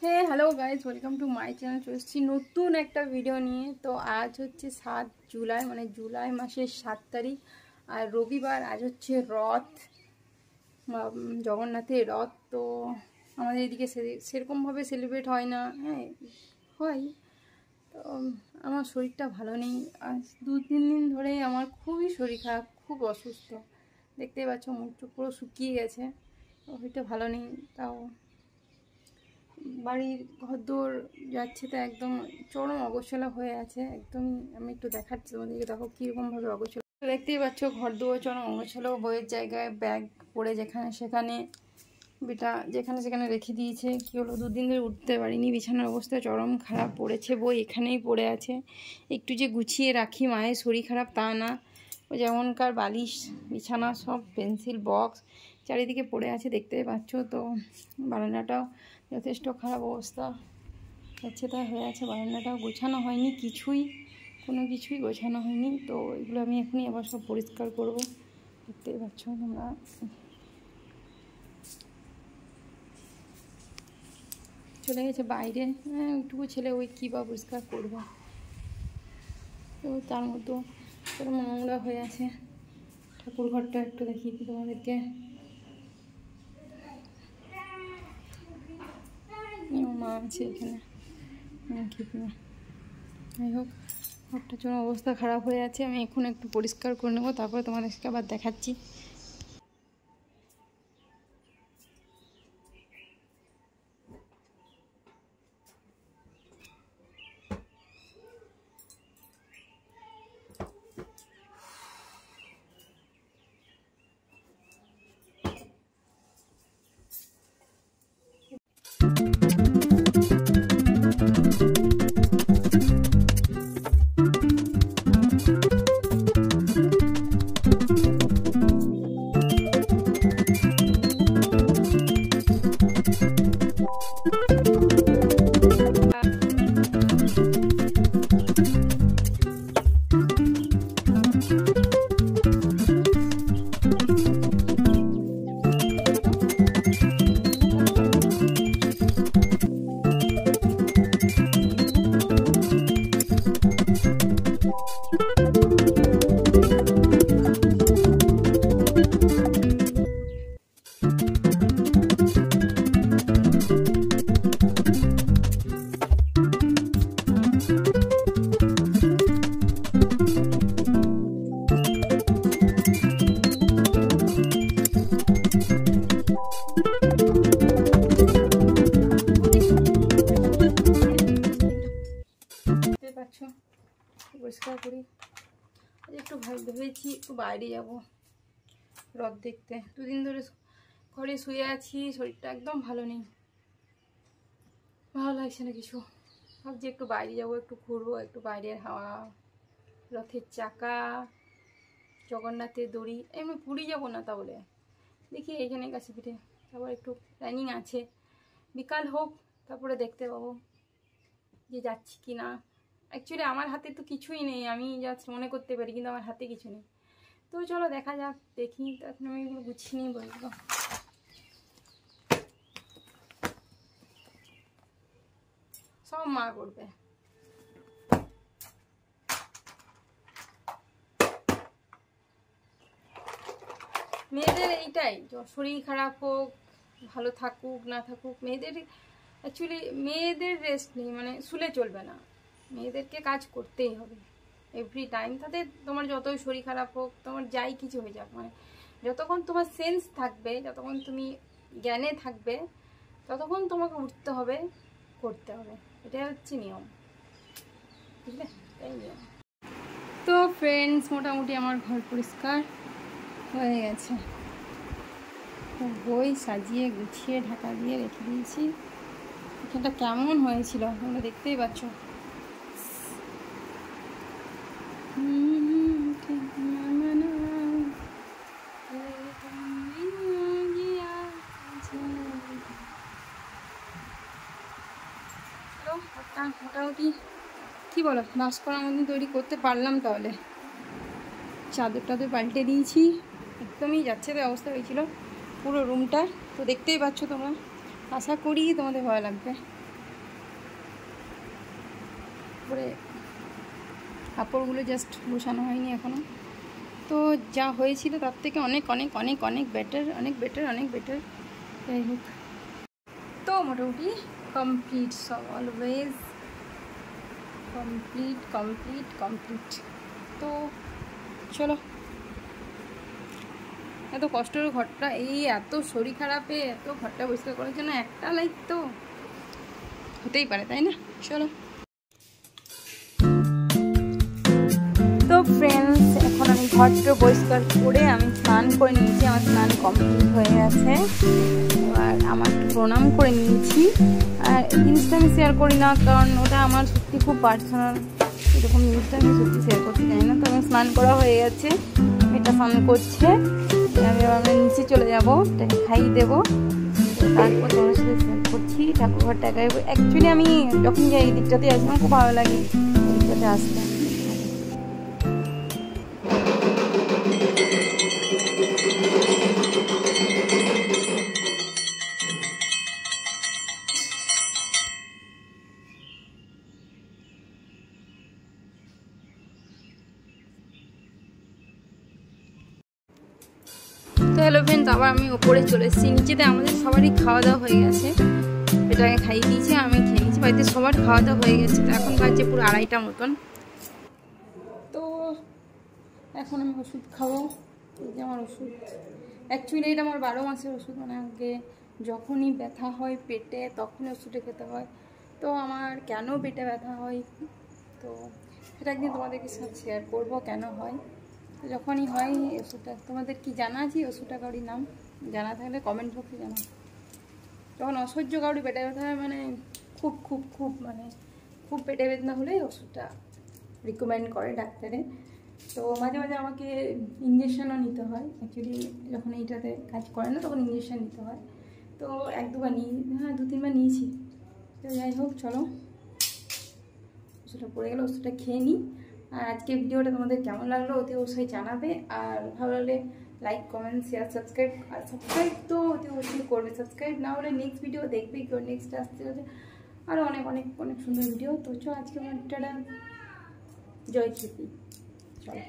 হ্যাঁ hello guys, welcome to my channel. চলে এসেছি নতুন একটা ভিডিও নিয়ে। তো আজ হচ্ছে 7 জুলাই, মানে জুলাই মাসের 7 তারিখ আর রবিবার। আজ হচ্ছে রথ, জগন্নাথের রথ। তো আমাদের এদিকে সেরকমভাবে সেলিব্রেট হয় না। হ্যাঁ হয়। তো আমার শরীরটা ভালো নেই। আজ 2-3 দিন ধরে আমার খুবই শরীর খারাপ, খুব অসুস্থ। দেখতেই পাচ্ছ মুখটা পুরো শুকিয়ে গেছে। শরীরটা ভালো নেই। তাও বাড়ির ঘরদোর যাচ্ছে, তো একদম চরম অগোছালো হয়ে আছে একদমই। আমি একটু দেখাচ্ছি তোমাদেরকে, দেখো কীরকমভাবে অগোছালো। দেখতেই পাচ্ছ ঘরদোর চরম অগোছালো, বইয়ের জায়গায় ব্যাগ পড়ে যেখানে সেখানে, বেটা যেখানে সেখানে রেখে দিয়েছে। কী হলো, 2 দিন ধরে উঠতে পারিনি। বিছানার অবস্থা চরম খারাপ, পড়েছে বই এখানেই পড়ে আছে। একটু যে গুছিয়ে রাখি, মায়ের শরীর খারাপ তা না। ও যেমনকার বালিশ, বিছানা সব পেন্সিল বক্স চারিদিকে পড়ে আছে, দেখতেই পাচ্ছ। তো বারান্দাটাও যথেষ্ট খারাপ অবস্থা হচ্ছে, তাই হয়ে আছে। বারান্দাটাও গোছানো হয়নি, কোনো কিছুই গোছানো হয়নি। তো এগুলো আমি এখনই আবার সব পরিষ্কার করব, দেখতেই পাচ্ছ তোমরা। চলে গেছে বাইরে, ওইটুকু ছেলে ওই কী বা পরিষ্কার করবে। তো তার মতো পুরো নোংরা হয়ে আছে। ঠাকুর ঘরটা একটু দেখিয়ে দিই তোমাদেরকে। মা আছে এখানে, যাই হোক ঘরটার জন্য অবস্থা খারাপ হয়ে আছে। আমি এখন একটু পরিষ্কার করে নেবো, তারপরে তোমাদেরকে আবার দেখাচ্ছি। পরিষ্কার করি। একটু ভেবেছি একটু বাইরে যাব রথ দেখতে। 2 দিন ধরে ঘরে শুয়ে আছি, শরীরটা একদম ভালো নেই, ভালো লাগছে না কিছু। ভাবছি একটু বাইরে যাব, একটু ঘুরবো, একটু বাইরের হাওয়া, রথের চাকা, জগন্নাথের দড়ি। এমনি পুরী যাবো না, তা বলে দেখি এইখানে কাছে পিঠে তারপর একটু প্ল্যানিং আছে। বিকাল হোক, তারপরে দেখতে পাবো যে যাচ্ছি কি না। অ্যাকচুয়ালি আমার হাতে তো কিছুই নেই, আমি জাস্ট মনে করতে পারি, কিন্তু আমার হাতে কিছু নেই। তো চলো দেখা যাক, দেখি। তো এখন আমি এগুলো গুছিয়ে নিই, বলবো সব মা করবে। মেয়েদের এইটাই, শরীর খারাপ হোক, ভালো থাকুক না থাকুক, মেয়েদের অ্যাকচুয়ালি মেয়েদের রেস্ট নেই, মানে শুলে চলবে না। মেয়েদেরকে কাজ করতেই হবে এভরি টাইম। তাদের তোমার যতই শরীর খারাপ হোক, তোমার যাই কিছু হয়ে যাক, মানে যতক্ষণ তোমার সেন্স থাকবে, যতক্ষণ তুমি জ্ঞানে থাকবে, ততক্ষণ তোমাকে উঠতে হবে, করতে হবে। এটাই হচ্ছে নিয়ম, বুঝলে? তাই নিয়ম। তো ফ্রেন্ডস, মোটামুটি আমার ঘর পরিষ্কার হয়ে গেছে। বই সাজিয়ে গুছিয়ে ঢাকা দিয়ে রেখে দিয়েছি। এখানটা কেমন হয়েছিল তোমরা দেখতেই পাচ্ছ। মোটামুটি কী বলো, বাস করার মতন তৈরি করতে পারলাম। তাহলে চাদর টাদর পাল্টে দিয়েছি, একদমই যাচ্ছে তো অবস্থা হয়েছিল পুরো রুমটা। তো দেখতেই পাচ্ছ তোমরা, আশা করি তোমাদের ভালো লাগবে। তারপরে কাপড়গুলো জাস্ট বসানো হয়নি এখনও। তো যা হয়েছিল তার থেকে অনেক অনেক অনেক অনেক বেটার, অনেক বেটার, অনেক বেটার। যাই হোক, তো মোটামুটি কমপ্লিট, সব অলওয়েজ কমপ্লিট কমপ্লিট কমপ্লিট। তো চলো, এত কষ্টের ঘরটা, এই এত শরীর খারাপে এত ঘরটা পরিষ্কার করার জন্য একটা লাইক তো হতেই পারে, তাই না? চলো। তো ফ্রেন্ডস, এখন আমি ঘরটা পরিষ্কার করে আমি স্নান করে নিয়েছি, আমার স্নান কমপ্লিট হয়ে গেছে। এবার আমার একটু প্রণাম করে নিয়েছি। আর এই জিনিসটা আমি শেয়ার করি না, কারণ ওটা আমার সত্যি খুব পার্সোনাল, এরকম জিনিসটা আমি সত্যি শেয়ার করতে চাই না। তো আমি স্নান করা হয়ে গেছে, এটা স্নান করছে, আমি এবার নিচে চলে যাবো, তাকে খাইয়ে দেবো, তারপর তোমার সাথে শেয়ার করছি ঠাকুর ঘরটা। অ্যাকচুয়ালি আমি যখন যাই এই দিকটাতে আসি, আমার খুব ভালো লাগে এই দিকটাতে আসতে। তো হ্যালো ফ্রেন্ডস, আবার আমি ওপরে চলে এসেছি। নিচেতে আমাদের সবারই খাওয়া দাওয়া হয়ে গেছে, এটাকে খাইয়ে দিয়েছি, আমি খেয়ে নিয়েছি, বাড়িতে সবার খাওয়া দাওয়া হয়ে গেছে। তো এখন বাজছে পুরো 2:30টা মতন। তো এখন আমি ওষুধ খাবো, এই যে আমার ওষুধ। অ্যাকচুয়ালি এটা আমার 12 মাসের ওষুধ, মানে আগে যখনই ব্যথা হয় পেটে তখনই ওষুধটা খেতে হয়। তো আমার কেন পেটে ব্যথা হয়, তো সেটা একদিন তোমাদেরকে সাথে শেয়ার করবো কেন হয়। তো যখনই হয় ওষুধটা, তোমাদের কি জানা আছে ওষুধটা কাউরির নাম জানা থাকলে কমেন্ট বক্সে জানাও। যখন অসহ্য কাউরি পেটে ব্যথা হয়, মানে খুব খুব খুব মানে খুব পেটে বেদনা হলেই ওষুধটা রিকমেন্ড করে ডাক্তারে। তো মাঝে মাঝে আমাকে ইঞ্জেকশনও নিতে হয়, অ্যাকচুয়ালি যখন এইটাতে কাজ করে না তখন ইঞ্জেকশন নিতে হয়। তো 1-2 বার হ্যাঁ 2-3 বার নিয়েছি। তো যাই হোক, চলো ওষুধটা পড়ে গেলে ওষুধটা খেয়ে নিই। আর আজকে ভিডিওটা তোমাদের কেমন লাগলো অতি অবশ্যই জানাবে। আর ভালো লাগলে লাইক, কমেন্ট, শেয়ার, সাবস্ক্রাইব। আর সাবস্ক্রাইব তো অতি অবশ্যই করবে, সাবস্ক্রাইব না হলে নেক্সট ভিডিও দেখবে কি, নেক্সট আসতে হচ্ছে আরও অনেক অনেক অনেক সুন্দর ভিডিও। তো চলো আজকে আমার টাটা, জয় ক্ষিতি, চলো।